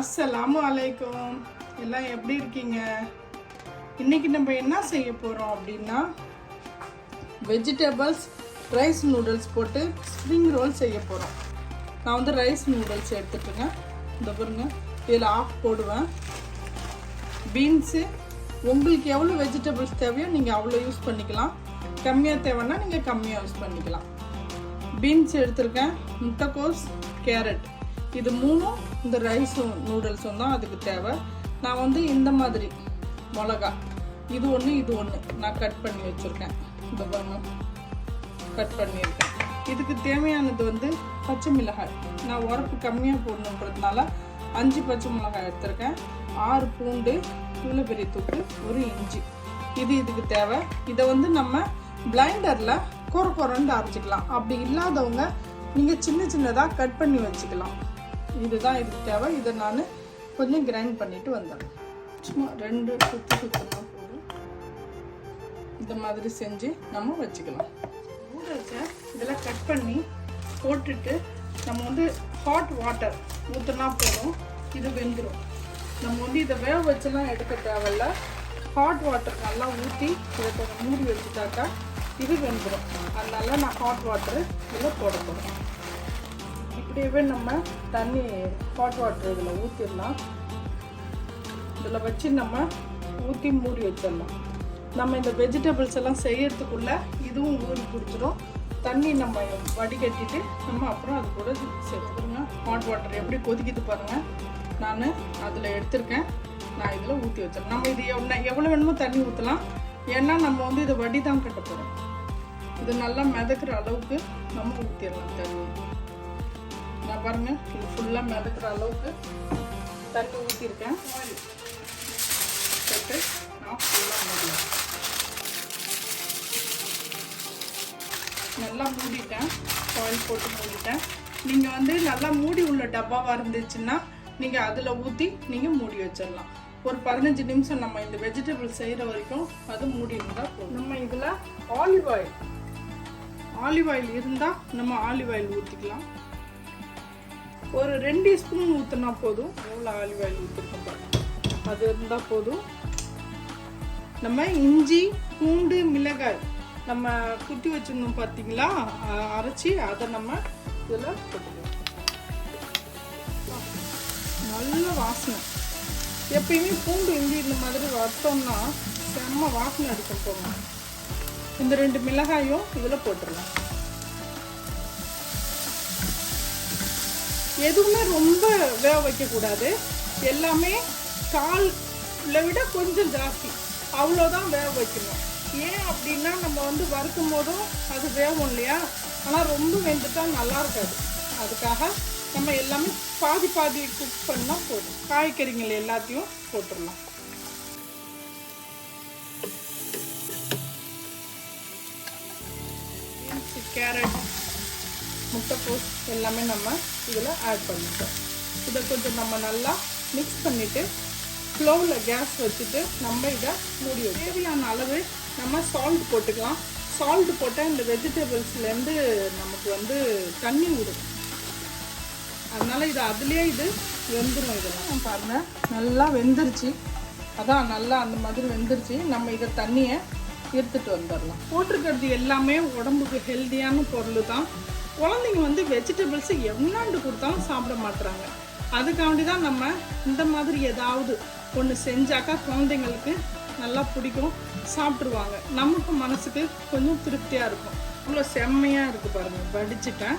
அஸ்ஸலாமு அலைக்கும். எல்லாம் எப்படி இருக்கீங்க? இன்னைக்கு நம்ம என்ன செய்ய போகிறோம் அப்படின்னா வெஜிடபிள்ஸ் ரைஸ் நூடுல்ஸ் போட்டு ஸ்ப்ரிங் ரோல் செய்ய போகிறோம். நான் வந்து ரைஸ் நூடுல்ஸ் எடுத்துட்டுங்க. இந்த பாருங்க, இதில் ஆஃப் போடுவேன். பீன்ஸு உங்களுக்கு எவ்வளோ வெஜிடபிள்ஸ் தேவையோ நீங்கள் அவ்வளோ யூஸ் பண்ணிக்கலாம். கம்மியாக தேவைன்னா நீங்கள் கம்மியாக யூஸ் பண்ணிக்கலாம். பீன்ஸ் எடுத்திருக்கேன், முட்டைக்கோஸ், கேரட், இது மூணும் இந்த ரைஸும் நூடுல்ஸும் தான் அதுக்கு தேவை. நான் வந்து இந்த மாதிரி மிளகா இது ஒன்று நான் கட் பண்ணி வச்சுருக்கேன். இந்த பாருங்க, கட் பண்ணியிருக்கேன். இதுக்கு தேவையானது வந்து பச்சை மிளகாய். நான் உரப்பு கம்மியாக போடணுன்றதுனால 5 பச்சை மிளகாய் எடுத்திருக்கேன். 6 பூண்டு, இவ்வளோ பெரிய தூக்கு, 1 இஞ்சி. இது இதுக்கு தேவை. இதை வந்து நம்ம பிளைண்டரில் கொரன்னு அரைச்சிக்கலாம். அப்படி இல்லாதவங்க நீங்கள் சின்ன சின்னதாக கட் பண்ணி வச்சுக்கலாம். இதுதான் இதுக்கு தேவை. இதை நான் கொஞ்சம் கிரைண்ட் பண்ணிட்டு வந்துடுறேன். சும்மா 2 சுத்தமாக போதும். இந்த மாதிரி செஞ்சு நம்ம வச்சுக்கலாம். நூடுல்ஸை இதெல்லாம் கட் பண்ணி போட்டுட்டு நம்ம வந்து ஹாட் வாட்டர் ஊற்றினா போதும், இது வெந்துடும். நம்ம வந்து இதை வேக வச்செல்லாம் எடுக்க தேவையில்ல. ஹாட் வாட்டர் நல்லா ஊற்றி இதை கொஞ்சம் மூடி வச்சுட்டாக்கா இது வெந்துடும். அதனால நான் ஹாட் வாட்டர் இதில் போட போகிறேன். இப்படியே நம்ம தண்ணி ஹாட் வாட்டர் இதில் ஊற்றிடலாம். இதில் வச்சு நம்ம ஊற்றி மூடி வச்சிடலாம். நம்ம இந்த வெஜிடபிள்ஸ் எல்லாம் செய்யறதுக்குள்ள இதுவும் ஊறி பிடிச்சிடும். தண்ணி நம்ம வடிகட்டிட்டு நம்ம அப்புறம் அது கூட சேர்த்துக்கோங்க. ஹாட் வாட்டர் எப்படி கொதிக்குது பாருங்கள். நான் அதில் எடுத்திருக்கேன். நான் இதில் ஊற்றி வச்சிடறேன். நம்ம இது எவ்வளோ வேணுமோ தண்ணி ஊற்றலாம். ஏன்னா நம்ம வந்து இதை வடி தான் கட்ட போகிறோம். இது நல்லா மிதக்கிற அளவுக்கு நம்ம ஊற்றிடலாம் தண்ணி. நான் பாருங்க, இது ஃபுல்லாக மிதக்கிற அளவுக்கு தண்ணி ஊற்றிருக்கேன். ஆயில் போட்டு நான் ஃபுல்லாக மூடிடுவேன். நல்லா மூடிட்டேன். ஆயில் போட்டு மூடிட்டேன். நீங்கள் வந்து நல்லா மூடி உள்ள டப்பாவாக இருந்துச்சுன்னா நீங்கள் அதில் ஊற்றி நீங்கள் மூடி வச்சிடலாம். ஒரு 15 நிமிஷம் நம்ம இந்த வெஜிடபிள் செய்கிற வரைக்கும் அது மூடி இருந்தால் போதும். நம்ம இதில் ஆலிவ் ஆயில் இருந்தால் நம்ம ஆலிவ் ஆயில் ஊற்றிக்கலாம். ஒரு 2 ஸ்பூன் ஊற்றினா போதும். எவ்வளோ ஆலிவ் ஆயில் ஊற்றிருக்கோம் பாருங்க, அது இருந்தால் போதும். நம்ம இஞ்சி, பூண்டு, மிளகாய் நம்ம குத்தி வச்சிருந்தோம் பார்த்தீங்களா, அரைச்சி அதை நம்ம இதில் போட்டுக்கலாம். நல்ல வாசனை. எப்பயுமே பூண்டு இஞ்சி இந்த மாதிரி வறுத்தோம்னா செம்ம வாசனை அடிக்கும். போங்க, இந்த 2 மிளகாயும் இதில் போட்டுடலாம். எதுவுமே ரொம்ப வேக வைக்கக்கூடாது. எல்லாமே கால்ல விட கொஞ்சம் ஜாஸ்தி, அவ்வளோதான் வேக வைக்கணும். ஏன் அப்படின்னா நம்ம வந்து வறுக்கும் போதும் அது வேகும் இல்லையா, ஆனால் ரொம்ப வெந்துட்டா நல்லா இருக்காது. அதுக்காக நம்ம எல்லாமே பாதி குக் பண்ணால் போதும். காய்கறிகள் எல்லாத்தையும் போட்டுடலாம். கேரட், முட்டைக்கோஸ் எல்லாமே நம்ம இதில் ஆட் பண்ணிட்டோம். இதை கொஞ்சம் நம்ம நல்லா மிக்ஸ் பண்ணிவிட்டு ஸ்லோவில் கேஸ் வச்சுட்டு நம்ம இதை மூடி வைக்க தேவையான அளவு நம்ம சால்ட் போட்டுக்கலாம். சால்ட் போட்டால் இந்த வெஜிடபிள்ஸ்லேருந்து நமக்கு வந்து தண்ணி விடும். அதனால் இது அதுலேயே இது வெந்துடும். இதெல்லாம் பாருங்கள், நல்லா வெந்துருச்சு. அதான் நல்லா அந்த மாதிரி வெந்துருச்சு. நம்ம இதை தண்ணியை எடுத்துகிட்டு வந்துடலாம். போட்டிருக்கிறது எல்லாமே உடம்புக்கு ஹெல்த்தியான பொருள் தான். குழந்தைங்க வந்து வெஜிடபிள்ஸை எவ்வளோண்டு கொடுத்தாலும் சாப்பிட மாட்டுறாங்க. அதுக்காண்டி தான் நம்ம இந்த மாதிரி ஏதாவது ஒன்று செஞ்சாக்கா குழந்தைங்களுக்கு நல்லா பிடிக்கும், சாப்பிட்ருவாங்க. நமக்கு மனசுக்கு கொஞ்சம் திருப்தியாக இருக்கும். இவ்வளோ செம்மையாக இருக்குது பாருங்கள். வடிச்சிட்டேன்,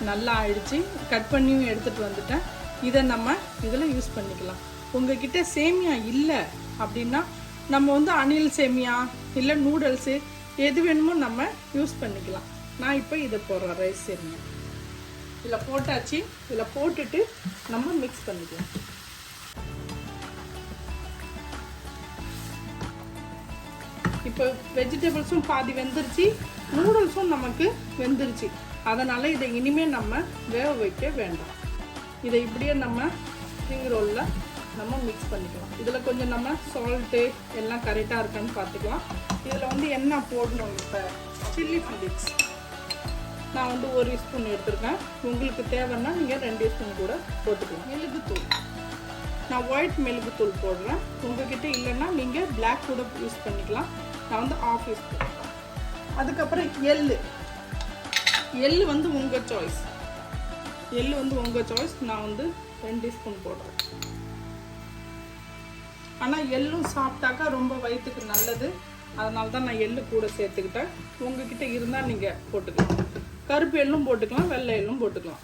நல்லா ஆயிடுச்சு. கட் பண்ணியும் எடுத்துகிட்டு வந்துட்டேன். இதை நம்ம இதில் யூஸ் பண்ணிக்கலாம். உங்ககிட்ட சேமியா இல்லை அப்படின்னா நம்ம வந்து அணில் சேமியா இல்லை நூடுல்ஸு எது வேணுமோ நம்ம யூஸ் பண்ணிக்கலாம். நான் இப்போ இதை போடுறேன். ரைஸ் சேமியா இதில் போட்டாச்சு. இதில் போட்டுட்டு நம்ம மிக்ஸ் பண்ணிக்கலாம். இப்போ வெஜிடபிள்ஸும் பாதி வெந்துருச்சு, நூடுல்ஸும் நமக்கு வெந்துருச்சு. அதனால் இதை இனிமேல் நம்ம வேக வைக்க வேண்டாம். இதை இப்படியே நம்ம ஸ்ப்ரிங் ரோலில் நம்ம மிக்ஸ் பண்ணிக்கலாம். இதில் கொஞ்சம் நம்ம சால்ட்டு எல்லாம் கரெக்டாக இருக்கான்னு பார்த்துக்கலாம். இதில் வந்து என்ன போடணும், இப்போ சில்லி ஃப்ளேக்ஸ் நான் வந்து 1 ஸ்பூன் எடுத்துருக்கேன். உங்களுக்கு தேவைன்னா நீங்கள் 2 ஸ்பூன் கூட போட்டுக்கலாம். மிளகுத்தூள் நான் ஒயிட் மிளகுத்தூள் போடுறேன். உங்ககிட்ட இல்லைன்னா நீங்கள் பிளாக் கூட யூஸ் பண்ணிக்கலாம். நான் வந்து ஆஃப் யூஸ் பண்ணுறேன். அதுக்கப்புறம் எள்ளு வந்து உங்கள் சாய்ஸ். நான் வந்து 2 டீஸ்பூன் போடுறேன். ஆனால் எள்ளும் சாப்பிட்டாக்கா ரொம்ப வயிற்றுக்கு நல்லது. அதனால தான் நான் எள்ளு கூட சேர்த்துக்கிட்டேன். உங்ககிட்ட இருந்தால் நீங்கள் போட்டுக்கலாம். கருப்பு எள்ளும் போட்டுக்கலாம், வெள்ளை எள்ளும் போட்டுக்கலாம்.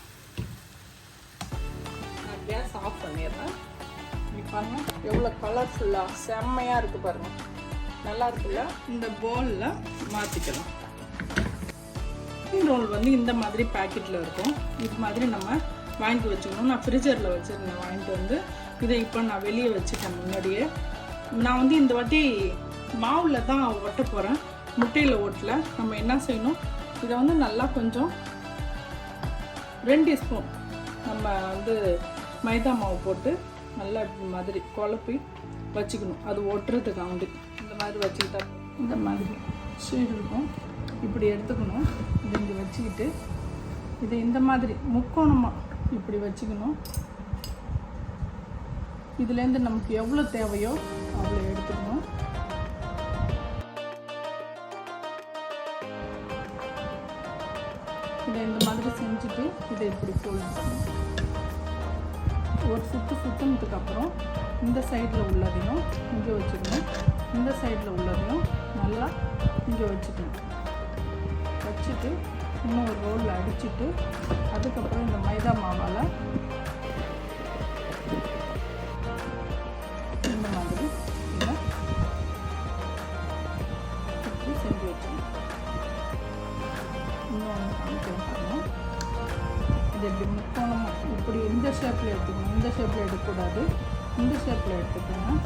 நான் கேஸ் ஆஃப் பண்ணிடுறேன். பாருங்க எவ்வளோ கலர்ஃபுல்லாக செம்மையாக இருக்குது பாருங்கள். நல்லா இருக்குல்ல? இந்த பவுலில் மாற்றிக்கலாம். ரோல் வந்து இந்த மாதிரி பேக்கெட்டில் இருக்கும். இது மாதிரி நம்ம வாங்கிட்டு வச்சுக்கணும். நான் ஃப்ரிட்ஜரில் வச்சுருந்தேன் வாங்கிட்டு வந்து. இதை இப்போ நான் வெளியே வச்சுட்டேன் முன்னாடியே. நான் வந்து இந்த வாட்டி மாவில் தான் ஒட்ட போகிறேன், முட்டையில் ஓட்டல. நம்ம என்ன செய்யணும், இதை வந்து நல்லா கொஞ்சம் 2 டீஸ்பூன் நம்ம வந்து மைதா மாவு போட்டு நல்லா இப்படி மாதிரி குழப்பி வச்சுக்கணும். அது ஒட்டுறதுக்காண்டி இந்த மாதிரி வச்சுக்கிட்டா இந்த மாதிரி ஷீட் இருக்கும். இப்படி எடுத்துக்கணும். இதை இங்கே வச்சுக்கிட்டு இதை இந்த மாதிரி முக்கோணமாக இப்படி வச்சுக்கணும். இதுலேருந்து நமக்கு எவ்வளோ தேவையோ அவ்வளோ எடுத்துக்கணும். இதை இந்த மாதிரி செஞ்சுட்டு இதை இப்படி ஃபோல்ட் பண்ணணும். ஒரு சுற்றுனதுக்கு அப்புறம் இந்த சைடில் உள்ளதையும் இங்கே வச்சுக்கணும், இந்த சைடில் உள்ளதையும் நல்லா இங்கே வச்சுக்கணும். வச்சுட்டு இன்னும் ஒரு ரோலில் அடிச்சுட்டு அதுக்கப்புறம் இந்த மைதா மாவால் இந்த மாதிரி இதை இப்படி செஞ்சு வச்சுக்கணும். இன்னொன்று காமிக்கிறேன் பாருங்கள். இது இப்படி முக்கோணமாக இப்படி இந்த ஷேப்பில் எடுத்துக்கணும். இந்த ஷேப்பில் எடுக்கக்கூடாது, இந்த ஷேப்பில் எடுத்துக்கணும்.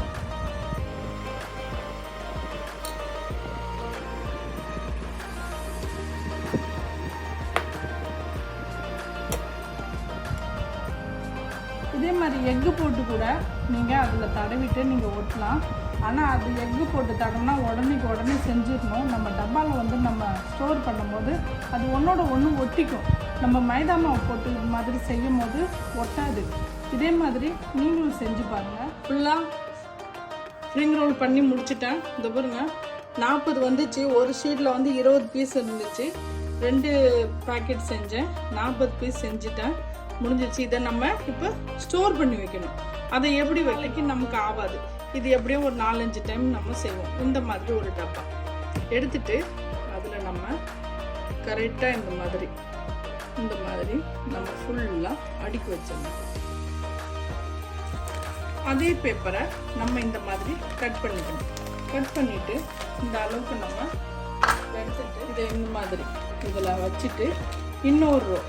இதே மாதிரி எக்கு போட்டு கூட நீங்கள் அதில் தடவிட்டு நீங்கள் ஒட்டலாம். ஆனால் அது எக்கு போட்டு தடவினா உடனே செஞ்சிடணும். நம்ம டப்பாவில் வந்து நம்ம ஸ்டோர் பண்ணும்போது அது ஒன்றோட ஒன்று ஒட்டிக்கும். நம்ம மைதா மாவு போட்டு இது மாதிரி செய்யும் போது ஒட்டாது. இதே மாதிரி நீங்களும் செஞ்சு பாருங்கள். ஃபுல்லாக ஸ்ப்ரிங் ரோல் பண்ணி முடிச்சுட்டேன். இந்த பாருங்க 40 வந்துச்சு. ஒரு ஷீட்டில் வந்து 20 பீஸ் இருந்துச்சு. 2 பேக்கெட் செஞ்சேன், 40 பீஸ் செஞ்சுட்டேன். முடிஞ்சிச்சு. இதை நம்ம இப்போ ஸ்டோர் பண்ணி வைக்கணும். அதை எப்படி வைக்க நமக்கு ஆகாது. இது எப்படியும் ஒரு 4-5 டைம் நம்ம செய்வோம். இந்த மாதிரி ஒரு டப்பா எடுத்துட்டு அதில் நம்ம கரெக்டாக இந்த மாதிரி நம்ம ஃபுல்லாக அடுக்கி வச்சிடணும். அதே பேப்பரை நம்ம இந்த மாதிரி கட் பண்ணிக்கணும். கட் பண்ணிவிட்டு இந்த அளவுக்கு நம்ம எடுத்துட்டு இதை இந்த மாதிரி இதில் வச்சுட்டு இன்னொரு ரோ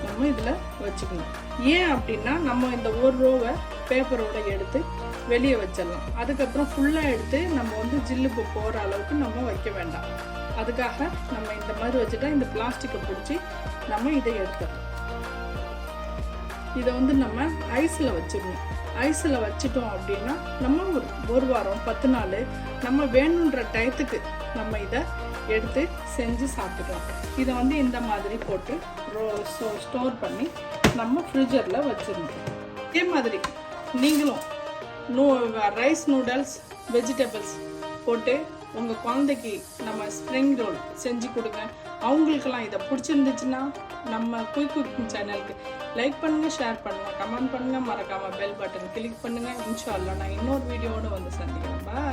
நம்ம இதில் வச்சுக்கணும். ஏன் அப்படின்னா நம்ம இந்த ஒரு ரோவை பேப்பரோட எடுத்து வெளியே வச்சிடலாம். அதுக்கப்புறம் ஃபுல்லாக எடுத்து நம்ம வந்து ஜில்லு போகிற அளவுக்கு நம்ம வைக்க வேண்டாம். அதுக்காக நம்ம இந்த மாதிரி வச்சுட்டா இந்த பிளாஸ்டிக்கை பிடிச்சி நம்ம இதை எடுத்துடலாம். இதை வந்து நம்ம ஐஸில் வச்சிடணும். ஐஸில் வச்சிட்டோம் அப்படின்னா நம்ம ஒரு வாரம் 10 நாள் நம்ம வேணுன்ற டயத்துக்கு நம்ம இதை எடுத்து செஞ்சு சாப்பிட்டுக்கலாம். இதை வந்து இந்த மாதிரி போட்டு ஸ்டோர் பண்ணி நம்ம ஃப்ரிட்ஜரில் வச்சிடணும். இதே மாதிரி நீங்களும் ரைஸ் நூடல்ஸ் வெஜிடபிள்ஸ் போட்டு உங்கள் குழந்தைக்கு நம்ம ஸ்ப்ரிங் ரோல் செஞ்சு கொடுங்க. அவங்களுக்கெல்லாம் இதை பிடிச்சிருந்துச்சுன்னா நம்ம குயிக் குக்கிங் சேனலுக்கு லைக் பண்ணுங்கள், ஷேர் பண்ணுங்கள், கமெண்ட் பண்ணுங்கள், மறக்காமல் பெல் பட்டன் கிளிக் பண்ணுங்கள். இன்ஷா அல்லாஹ் நான் இன்னொரு வீடியோவோடு வந்து சந்திக்கிறேன். பாய்.